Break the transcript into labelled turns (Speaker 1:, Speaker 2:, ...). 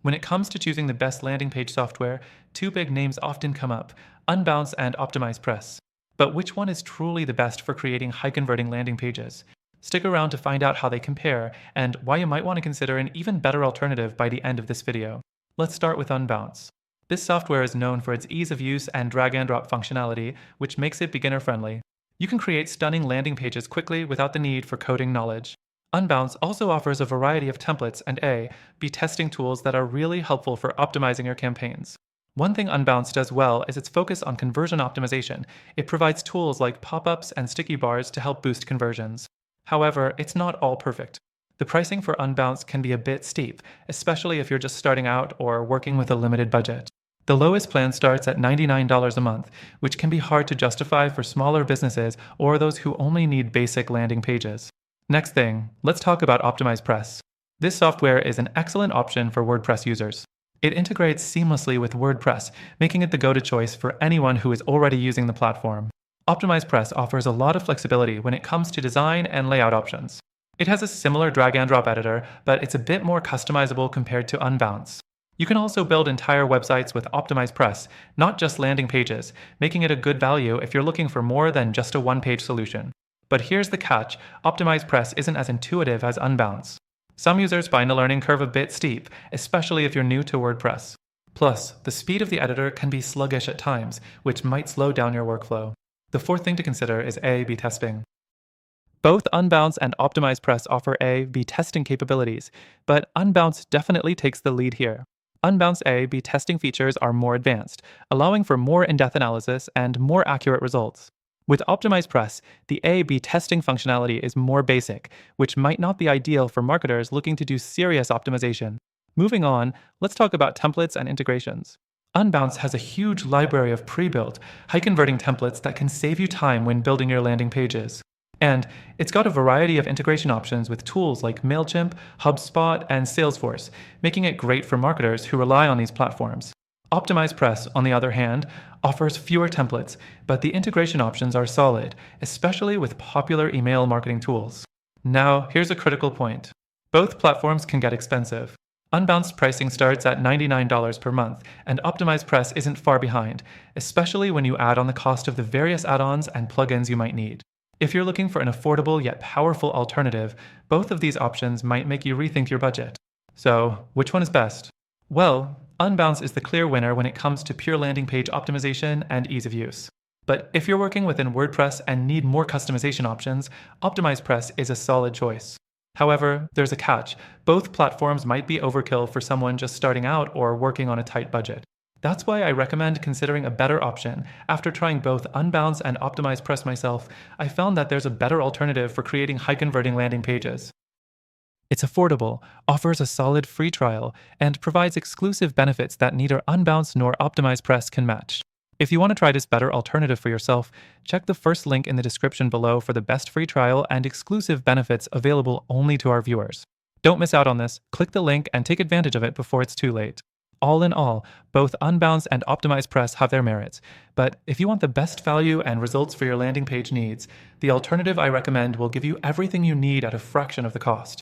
Speaker 1: When it comes to choosing the best landing page software, two big names often come up: Unbounce and OptimizePress. But which one is truly the best for creating high-converting landing pages? Stick around to find out how they compare and why you might want to consider an even better alternative by the end of this video. Let's start with Unbounce. This software is known for its ease of use and drag-and-drop functionality, which makes it beginner-friendly. You can create stunning landing pages quickly without the need for coding knowledge. Unbounce also offers a variety of templates and A/B testing tools that are really helpful for optimizing your campaigns. One thing Unbounce does well is its focus on conversion optimization. It provides tools like pop-ups and sticky bars to help boost conversions. However, it's not all perfect. The pricing for Unbounce can be a bit steep, especially if you're just starting out or working with a limited budget. The lowest plan starts at $99 a month, which can be hard to justify for smaller businesses or those who only need basic landing pages. Next thing, let's talk about OptimizePress. This software is an excellent option for WordPress users. It integrates seamlessly with WordPress, making it the go-to choice for anyone who is already using the platform. OptimizePress offers a lot of flexibility when it comes to design and layout options. It has a similar drag-and-drop editor, but it's a bit more customizable compared to Unbounce. You can also build entire websites with OptimizePress, not just landing pages, making it a good value if you're looking for more than just a one-page solution. But here's the catch: OptimizePress isn't as intuitive as Unbounce. Some users find the learning curve a bit steep, especially if you're new to WordPress. Plus, the speed of the editor can be sluggish at times, which might slow down your workflow. The fourth thing to consider is A/B testing. Both Unbounce and OptimizePress offer A/B testing capabilities, but Unbounce definitely takes the lead here. Unbounce A/B testing features are more advanced, allowing for more in-depth analysis and more accurate results. With OptimizePress, the A/B testing functionality is more basic, which might not be ideal for marketers looking to do serious optimization. Moving on, let's talk about templates and integrations. Unbounce has a huge library of pre-built, high-converting templates that can save you time when building your landing pages. And it's got a variety of integration options with tools like MailChimp, HubSpot, and Salesforce, making it great for marketers who rely on these platforms. OptimizePress, on the other hand, offers fewer templates, but the integration options are solid, especially with popular email marketing tools. Now, here's a critical point. Both platforms can get expensive. Unbounce pricing starts at $99 per month, and OptimizePress isn't far behind, especially when you add on the cost of the various add-ons and plugins you might need. If you're looking for an affordable yet powerful alternative, both of these options might make you rethink your budget. So, which one is best? Well, Unbounce is the clear winner when it comes to pure landing page optimization and ease of use. But if you're working within WordPress and need more customization options, OptimizePress is a solid choice. However, there's a catch. Both platforms might be overkill for someone just starting out or working on a tight budget. That's why I recommend considering a better option. After trying both Unbounce and OptimizePress myself, I found that there's a better alternative for creating high-converting landing pages. It's affordable, offers a solid free trial, and provides exclusive benefits that neither Unbounce nor OptimizePress can match. If you want to try this better alternative for yourself, check the first link in the description below for the best free trial and exclusive benefits available only to our viewers. Don't miss out on this. Click the link and take advantage of it before it's too late. All in all, both Unbounce and OptimizePress have their merits, but if you want the best value and results for your landing page needs, the alternative I recommend will give you everything you need at a fraction of the cost.